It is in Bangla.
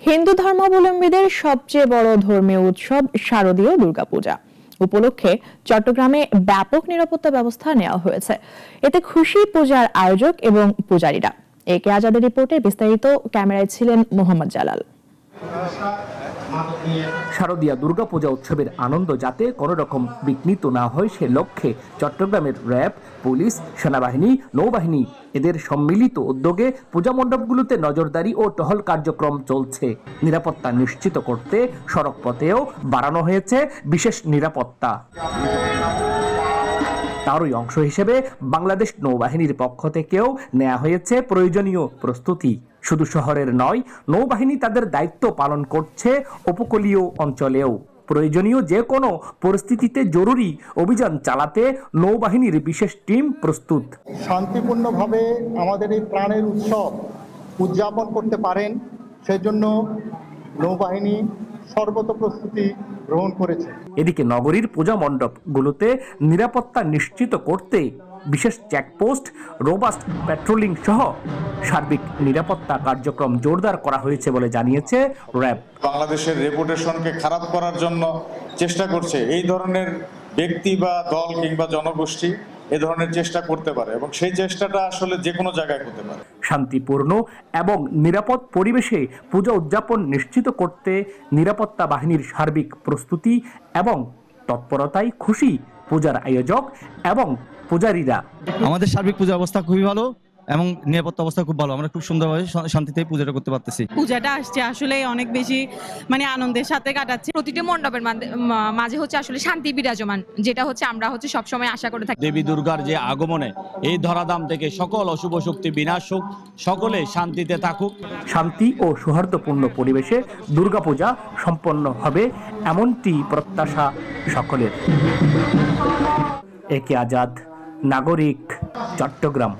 হিন্দু ধর্মাবলম্বীদের সবচেয়ে বড় ধর্মীয় উৎসব শারদীয় দুর্গাপূজা উপলক্ষে চট্টগ্রামে ব্যাপক নিরাপত্তা ব্যবস্থা নেওয়া হয়েছে। এতে খুশি পূজার আয়োজক এবং পূজারীরা। একে আজাদের রিপোর্টে বিস্তারিত, ক্যামেরায় ছিলেন মোহাম্মদ জালাল। শারদীয় দুর্গাপূজা উৎসবের আনন্দ যাতে কোনো রকম বিঘ্নিত না হয় সে লক্ষ্যে চট্টগ্রামের র্যাব, পুলিশ, সেনাবাহিনী, নৌবাহিনী এদের সম্মিলিত উদ্যোগে পূজা মণ্ডপগুলোতে নজরদারি ও টহল কার্যক্রম চলছে। নিরাপত্তা নিশ্চিত করতে সড়ক পথেও বাড়ানো হয়েছে বিশেষ নিরাপত্তা। তারই অংশ হিসেবে বাংলাদেশ নৌবাহিনীর পক্ষ থেকেও নেওয়া হয়েছে প্রয়োজনীয় প্রস্তুতি। শুধু শহরের নয়, নৌবাহিনী তাদের দায়িত্ব পালন করছে উপকূলীয় অঞ্চলেও। প্রয়োজনীয় যে কোনো পরিস্থিতিতে জরুরি অভিযান চালাতে নৌবাহিনীর বিশেষ টিম প্রস্তুত। শান্তিপূর্ণভাবে আমাদের এই প্রাণের উৎসব উদযাপন করতে পারেন সেজন্য নৌবাহিনী সর্বত প্রস্তুতি গ্রহণ করেছে। এদিকে নগরীর পূজা মণ্ডপগুলোতে নিরাপত্তা নিশ্চিত করতে বিশেষ চেকপোস্ট, রোবাস্ট প্যাট্রোলিং সহ সার্বিক নিরাপত্তা কার্যক্রম জোরদার করা হয়েছে বলে জানিয়েছে র্যাব। বাংলাদেশের রেপুটেশনকে খারাপ করার জন্য চেষ্টা করছে এই ধরনের ব্যক্তি বা দল কিংবা জনগোষ্ঠী এ ধরনের চেষ্টা করতে পারে এবং সেই চেষ্টাটা আসলে যে কোনো জায়গায় হতে পারে। শান্তিপূর্ণ এবং নিরাপদ পরিবেশে পূজা উদযাপন নিশ্চিত করতে নিরাপত্তা বাহিনীর সার্বিক প্রস্তুতি এবং তৎপরতায় খুশি পূজার আয়োজক এবং পূজারীরা। আমাদের সার্বিক পূজা অবস্থা খুবই ভালো এবং নিরাপত্তা অবস্থা খুব ভালো। আমরা খুব সুন্দরভাবে শান্তিতে পূজাটা করতে পারতেছি। পূজাটা আসছে আসলে অনেক বেশি আনন্দের সাথে কাটাচ্ছে। প্রতিটি মণ্ডপের মাঝে হচ্ছে আসলে শান্তি বিরাজমান, যেটা হচ্ছে আমরা সবসময় আশা করে থাকি। দেবী দুর্গার যে আগমনে এই ধরাধাম থেকে সকল অশুভ শক্তি বিনাশ হোক, সকলে শান্তিতে থাকুক। শান্তি ও সৌহার্দ্যপূর্ণ পরিবেশে দুর্গাপূজা সম্পন্ন হবে এমনটি প্রত্যাশা সকলের। একে আজাদ, নাগরিক, চট্টগ্রাম।